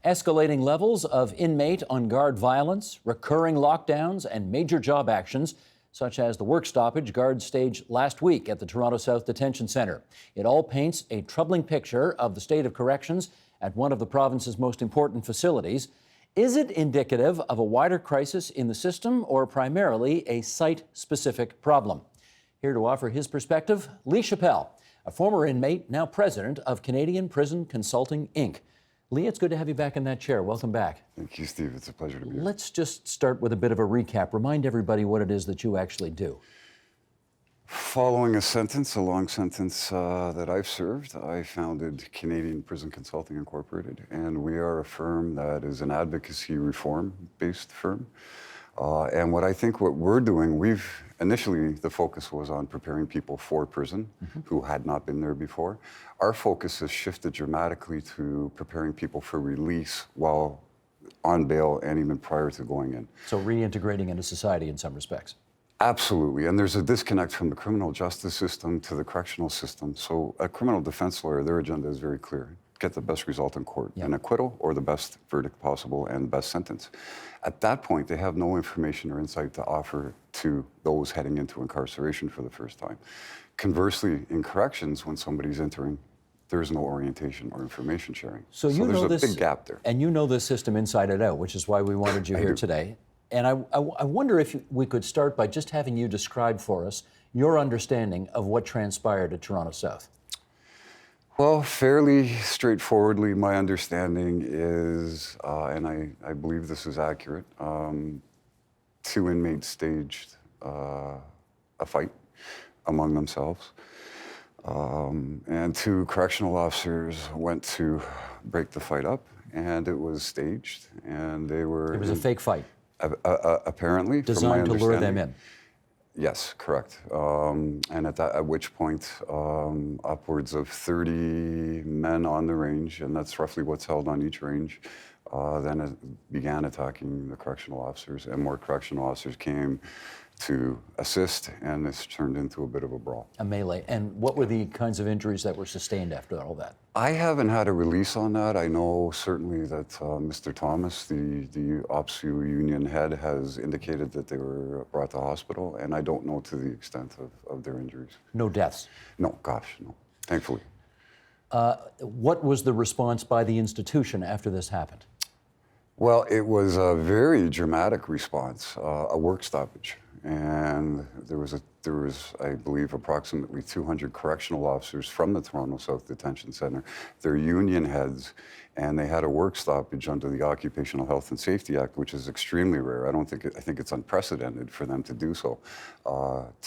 Escalating levels of inmate on-guard violence, recurring lockdowns, and major job actions, such as the work stoppage guards staged last week at the Toronto South Detention Centre. It all paints a troubling picture of the state of corrections at one of the province's most important facilities. Is it indicative of a wider crisis in the system or primarily a site-specific problem? Here to offer his perspective, Lee Chapelle, a former inmate, now president of Canadian Prison Consulting, Inc. Lee, it's good to have you back in that chair. Welcome back. Thank you, Steve. It's a pleasure to be here. Let's just start with a bit of a recap. Remind everybody what it is that you actually do. Following a long sentence that I've served, I founded Canadian Prison Consulting Incorporated, and we are a firm that is an advocacy reform-based firm. And what we're doing, initially the focus was on preparing people for prison who had not been there before. Our focus has shifted dramatically to preparing people for release while on bail and even prior to going in. So reintegrating into society in some respects. Absolutely, and there's a disconnect from the criminal justice system to the correctional system. So a criminal defense lawyer, their agenda is very clear. Get the best result in court, an acquittal or the best verdict possible and best sentence. At that point, they have no information or insight to offer to those heading into incarceration for the first time. Conversely, in corrections, when somebody's entering, there's no orientation or information sharing. So there's a big gap there. And you know this system inside and out, which is why we wanted you here today. And I wonder if we could start by just having you describe for us your understanding of what transpired at Toronto South. Well, fairly straightforwardly, my understanding is, and I believe this is accurate, two inmates staged a fight among themselves. And two correctional officers went to break the fight up, and it was staged, and they were... It was a fake fight. Apparently, designed to lure them in. Yes, correct. And at which point, upwards of 30 men on the range, and that's roughly what's held on each range, then it began attacking the correctional officers, and more correctional officers came to assist, and this turned into a bit of a brawl. A melee. And what were the kinds of injuries that were sustained after all that? I haven't had a release on that. I know certainly that Mr. Thomas, the OPSU union head, has indicated that they were brought to hospital, and I don't know to the extent of their injuries. No deaths? No, gosh, no, thankfully. What was the response by the institution after this happened? Well, it was a very dramatic response, a work stoppage. And there was, I believe, approximately 200 correctional officers from the Toronto South Detention Centre, their union heads, and they had a work stoppage under the Occupational Health and Safety Act, which is extremely rare. I think it's unprecedented for them to do so,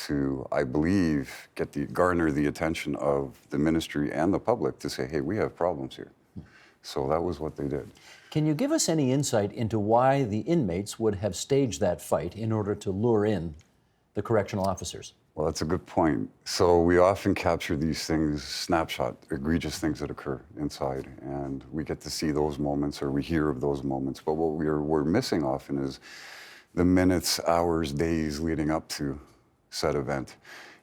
to, I believe, garner the attention of the ministry and the public to say, hey, we have problems here. So that was what they did. Can you give us any insight into why the inmates would have staged that fight in order to lure in the correctional officers? Well, that's a good point. So we often capture these things, snapshot, egregious things that occur inside, and we get to see those moments or we hear of those moments. But what we're missing often is the minutes, hours, days leading up to said event.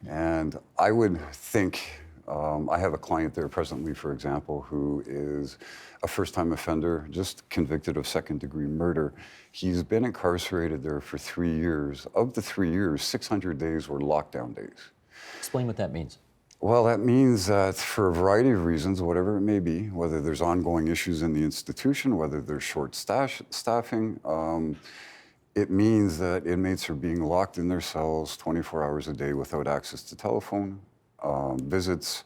And I would think, I have a client there presently, for example, who is a first-time offender, just convicted of second-degree murder. He's been incarcerated there for 3 years. Of the 3 years, 600 days were lockdown days. Explain what that means. Well, that means that for a variety of reasons, whatever it may be, whether there's ongoing issues in the institution, whether there's short staffing, it means that inmates are being locked in their cells 24 hours a day without access to telephone, visits,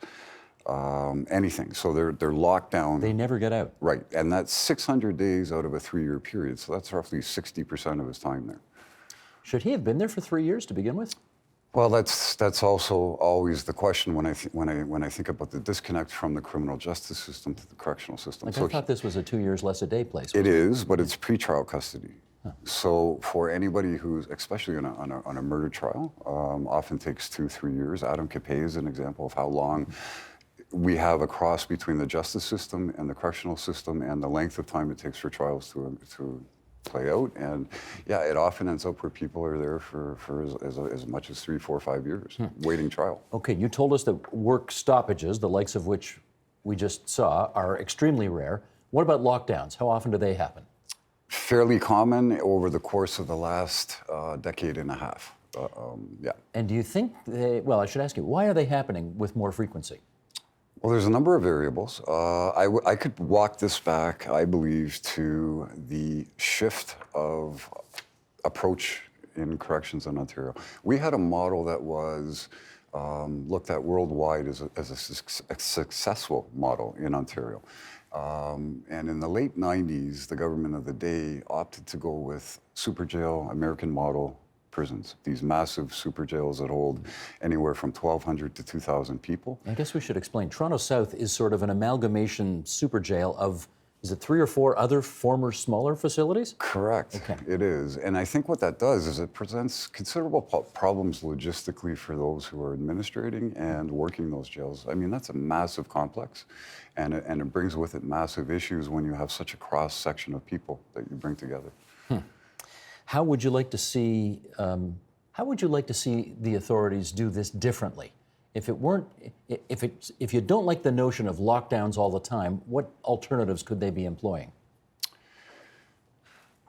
anything. So they're locked down. They never get out. Right, and that's 600 days out of a 3-year period. So that's roughly 60% of his time there. Should he have been there for 3 years to begin with? Well, that's also always the question when I think about the disconnect from the criminal justice system to the correctional system. Like, I thought this was a 2 years less a day place. It is, but it's pretrial custody. Huh. So for anybody who's, especially on a murder trial, often takes 2-3 years. Adam Capet is an example of how long we have a cross between the justice system and the correctional system and the length of time it takes for trials to play out. And yeah, it often ends up where people are there for as much as 3, 4, 5 years waiting trial. Okay, you told us that work stoppages, the likes of which we just saw, are extremely rare. What about lockdowns? How often do they happen? Fairly common over the course of the last decade and a half. Yeah. And do you think well, I should ask you, why are they happening with more frequency? Well, there's a number of variables. I could walk this back, I believe, to the shift of approach in corrections in Ontario. We had a model that was looked at worldwide as a successful model in Ontario. And in the late 90s, the government of the day opted to go with super jail, American model prisons, these massive super jails that hold anywhere from 1,200 to 2,000 people. I guess we should explain. Toronto South is sort of an amalgamation super jail of, is it 3 or 4 other former smaller facilities? Correct. Okay. It is. And I think what that does is it presents considerable problems logistically for those who are administrating and working those jails. I mean, that's a massive complex, and it brings with it massive issues when you have such a cross section of people that you bring together. How would you like to see? How would you like to see the authorities do this differently? If you don't like the notion of lockdowns all the time, what alternatives could they be employing?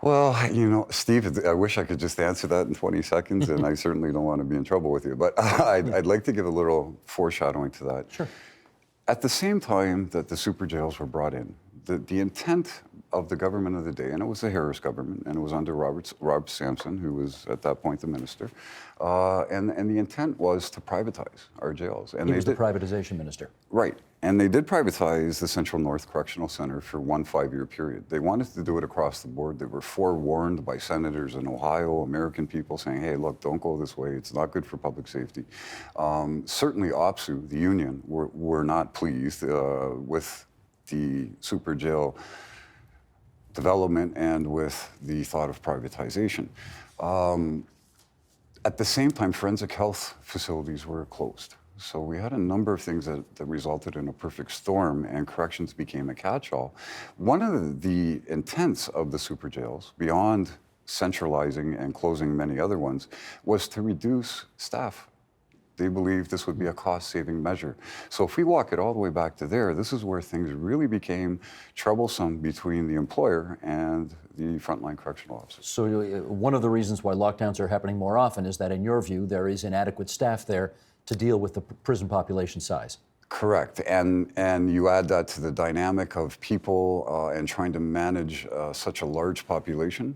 Well, you know, Steve, I wish I could just answer that in 20 seconds, and I certainly don't want to be in trouble with you. But I'd like to give a little foreshadowing to that. Sure. At the same time that the super jails were brought in, the intent of the government of the day, and it was the Harris government, and it was under Robert Sampson, who was at that point the minister, and the intent was to privatize our jails. And He was the privatization minister. Right. And they did privatize the Central North Correctional Centre for 1 5-year period. They wanted to do it across the board. They were forewarned by senators in Ohio, American people saying, hey, look, don't go this way. It's not good for public safety. Certainly OPSU, the union, were not pleased with the super jail development and with the thought of privatization. At the same time, forensic health facilities were closed. So we had a number of things that resulted in a perfect storm, and corrections became a catch-all. One of the intents of the super jails, beyond centralizing and closing many other ones, was to reduce staff. They believed this would be a cost-saving measure. So if we walk it all the way back to there, this is where things really became troublesome between the employer and the frontline correctional officers. So one of the reasons why lockdowns are happening more often is that, in your view, there is inadequate staff there to deal with the prison population size. Correct, and you add that to the dynamic of people and trying to manage such a large population.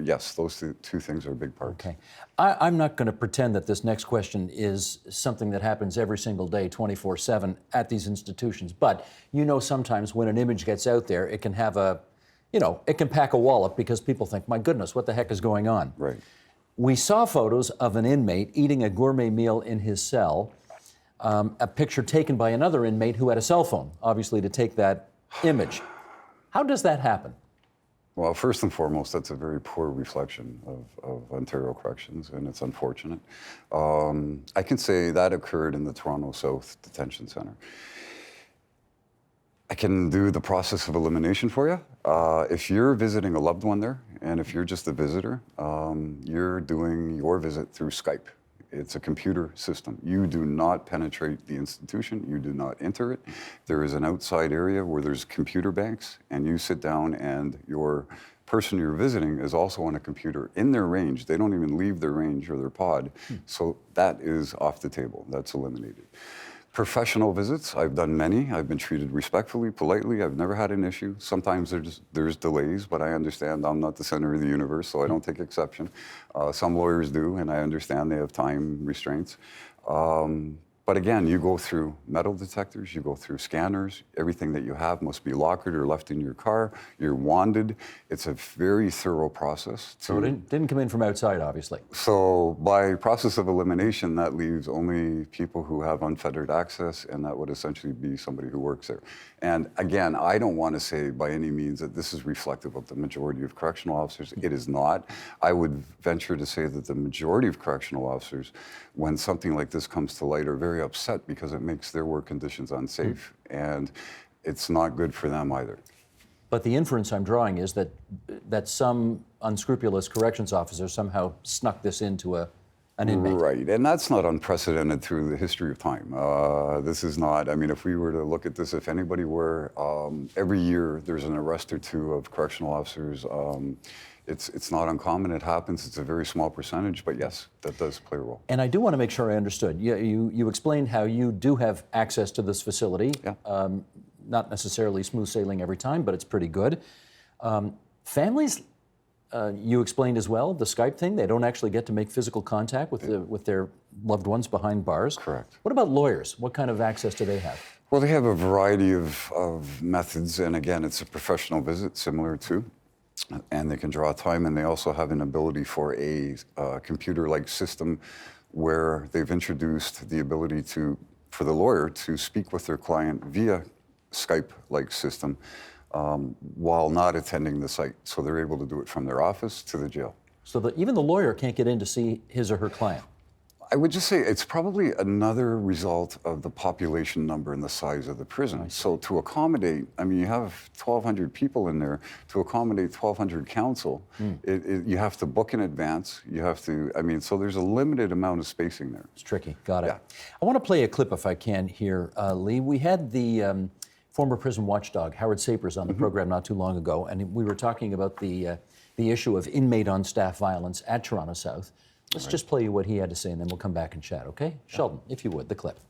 Yes, those two things are a big part. Okay. I'm not going to pretend that this next question is something that happens every single day, 24/7 at these institutions, but you know sometimes when an image gets out there, it can have it can pack a wallop because people think, my goodness, what the heck is going on? Right. We saw photos of an inmate eating a gourmet meal in his cell. A picture taken by another inmate who had a cell phone, obviously, to take that image. How does that happen? Well, first and foremost, that's a very poor reflection of Ontario corrections, and it's unfortunate. I can say that occurred in the Toronto South Detention Centre. I can do the process of elimination for you. If you're visiting a loved one there, and if you're just a visitor, you're doing your visit through Skype. It's a computer system. You do not penetrate the institution. You do not enter it. There is an outside area where there's computer banks, and you sit down, and your person you're visiting is also on a computer in their range. They don't even leave their range or their pod. So that is off the table. That's eliminated. Professional visits, I've done many. I've been treated respectfully, politely. I've never had an issue. Sometimes there's delays, but I understand I'm not the center of the universe, so I don't take exception. Some lawyers do, and I understand they have time restraints. But again, you go through metal detectors, you go through scanners. Everything that you have must be locked or left in your car. You're wanded. It's a very thorough process. So it didn't come in from outside, obviously. So by process of elimination, that leaves only people who have unfettered access, and that would essentially be somebody who works there. And again, I don't want to say by any means that this is reflective of the majority of correctional officers. It is not. I would venture to say that the majority of correctional officers, when something like this comes to light, are very upset because it makes their work conditions unsafe, and it's not good for them either. But the inference I'm drawing is that some unscrupulous corrections officer somehow snuck this into a an inmate. Right, and that's not unprecedented through the history of time. This is not, I mean, if we were to look at this, if anybody were, every year there's an arrest or two of correctional officers. It's not uncommon, it happens, it's a very small percentage, but yes, that does play a role. And I do want to make sure I understood. You explained how you do have access to this facility. Yeah. Not necessarily smooth sailing every time, but it's pretty good. Families, you explained as well, the Skype thing, they don't actually get to make physical contact with their loved ones behind bars. Correct. What about lawyers? What kind of access do they have? Well, they have a variety of methods, and again, it's a professional visit similar to, and they can draw time, and they also have an ability for a computer-like system where they've introduced the ability for the lawyer to speak with their client via Skype-like system while not attending the site. So they're able to do it from their office to the jail. So that even the lawyer can't get in to see his or her client. I would just say it's probably another result of the population number and the size of the prison. So to accommodate, I mean, you have 1,200 people in there. To accommodate 1,200 counsel, you have to book in advance. You have to, I mean, so there's a limited amount of spacing there. It's tricky. Got it. Yeah. I want to play a clip, if I can, here, Lee. We had the former prison watchdog, Howard Sapers, on the program not too long ago, and we were talking about the issue of inmate on-staff violence at Toronto South. Let's just play you what he had to say, and then we'll come back and chat, okay? Yeah. Sheldon, if you would, the clip.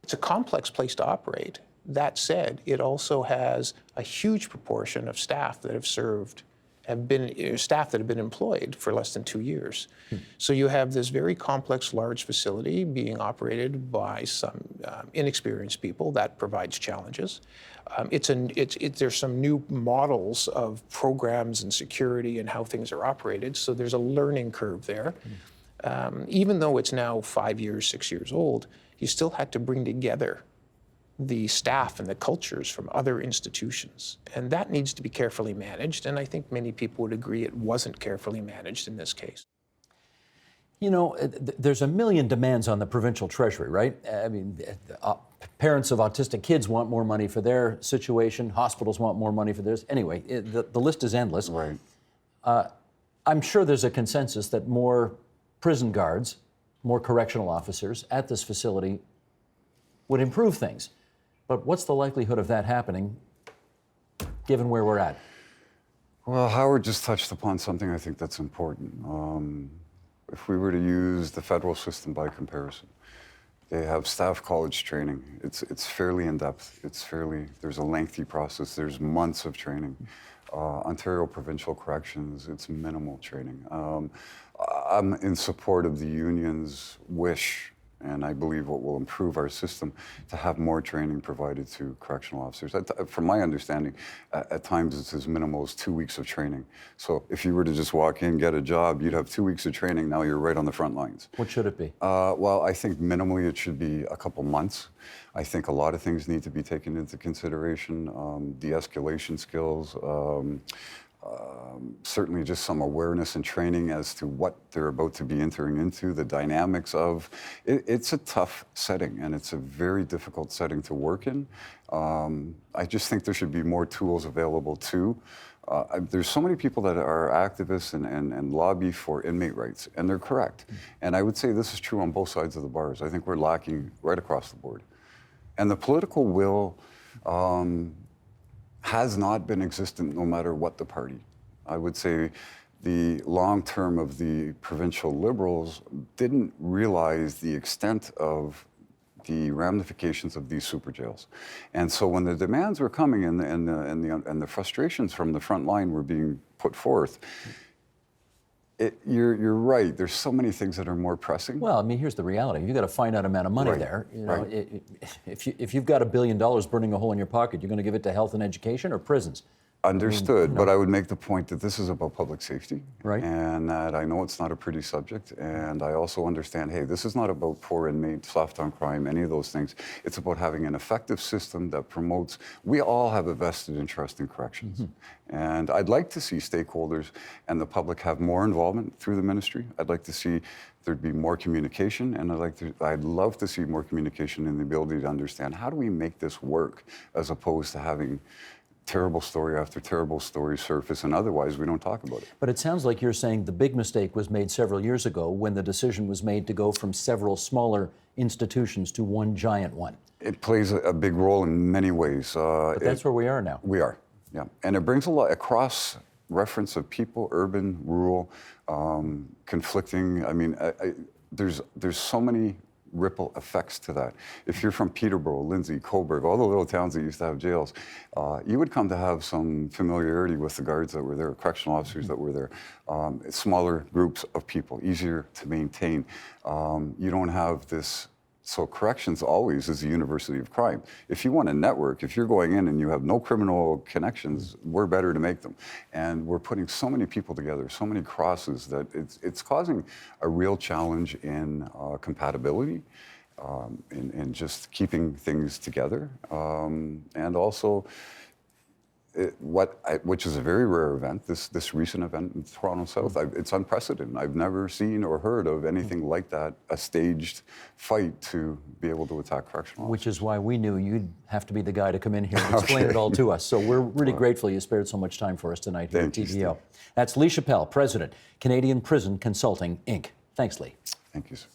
It's a complex place to operate. That said, it also has a huge proportion of staff that have been employed for less than 2 years. So you have this very complex, large facility being operated by some inexperienced people. That provides challenges. There's some new models of programs and security and how things are operated, so there's a learning curve there. Even though it's now 5 years, 6 years old, you still had to bring together the staff and the cultures from other institutions. And that needs to be carefully managed, and I think many people would agree it wasn't carefully managed in this case. You know, there's a million demands on the provincial treasury, right? I mean, parents of autistic kids want more money for their situation. Hospitals want more money for theirs. Anyway, the list is endless. Right. I'm sure there's a consensus that more prison guards, more correctional officers at this facility would improve things. But what's the likelihood of that happening, given where we're at? Well, Howard just touched upon something I think that's important. If we were to use the federal system by comparison, they have staff college training. It's fairly in-depth. There's a lengthy process. There's months of training. Ontario Provincial Corrections, it's minimal training. I'm in support of the union's wish, and I believe what will improve our system, to have more training provided to correctional officers. From my understanding, at times it's as minimal as 2 weeks of training. So if you were to just walk in, get a job, you'd have 2 weeks of training, now you're right on the front lines. What should it be? Well, I think minimally it should be a couple months. I think a lot of things need to be taken into consideration, de-escalation skills, certainly just some awareness and training as to what they're about to be entering into, the dynamics of. It's a tough setting, and it's a very difficult setting to work in. I just think there should be more tools available too. There's so many people that are activists and lobby for inmate rights, and they're correct. And I would say this is true on both sides of the bars. I think we're lacking right across the board. And the political will has not been existent no matter what the party. I would say the long term of the provincial Liberals didn't realize the extent of the ramifications of these super jails. And so when the demands were coming and the frustrations from the front line were being put forth, you're right. There's so many things that are more pressing. Well, I mean, here's the reality. You've got a finite amount of money there. You know, if you've got $1 billion burning a hole in your pocket, you're going to give it to health and education or prisons? Understood, but I would make the point that this is about public safety, right? And that I know it's not a pretty subject, and I also understand, hey, this is not about poor inmates, soft on crime, any of those things. It's about having an effective system that promotes. We all have a vested interest in corrections, and I'd like to see stakeholders and the public have more involvement through the ministry. I'd like to see there'd be more communication, and I'd love to see more communication in the ability to understand how do we make this work, as opposed to having terrible story after terrible story surface, and otherwise we don't talk about it. But it sounds like you're saying the big mistake was made several years ago when the decision was made to go from several smaller institutions to one giant one. It plays a big role in many ways. But that's where we are now. We are, yeah. And it brings a lot across reference of people, urban, rural, conflicting. I mean, there's so many ripple effects to that. If you're from Peterborough, Lindsay, Coburg, all the little towns that used to have jails, you would come to have some familiarity with the guards that were there, correctional officers that were there. Smaller groups of people, easier to maintain. You don't have this. So corrections always is the university of crime. If you want a network, if you're going in and you have no criminal connections, we're better to make them. And we're putting so many people together, so many crosses, that it's causing a real challenge in compatibility, in just keeping things together. And also, which is a very rare event, this recent event in Toronto South, it's unprecedented. I've never seen or heard of anything like that, a staged fight to be able to attack correctional officers. Which is why we knew you'd have to be the guy to come in here and explain it all to us. So we're really grateful you spared so much time for us tonight here at TVO. That's Lee Chapelle, President, Canadian Prison Consulting, Inc. Thanks, Lee. Thank you, sir.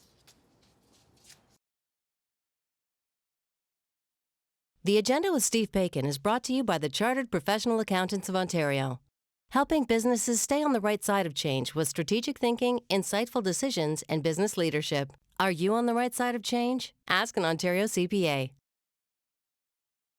The Agenda with Steve Paikin is brought to you by the Chartered Professional Accountants of Ontario, helping businesses stay on the right side of change with strategic thinking, insightful decisions, and business leadership. Are you on the right side of change? Ask an Ontario CPA.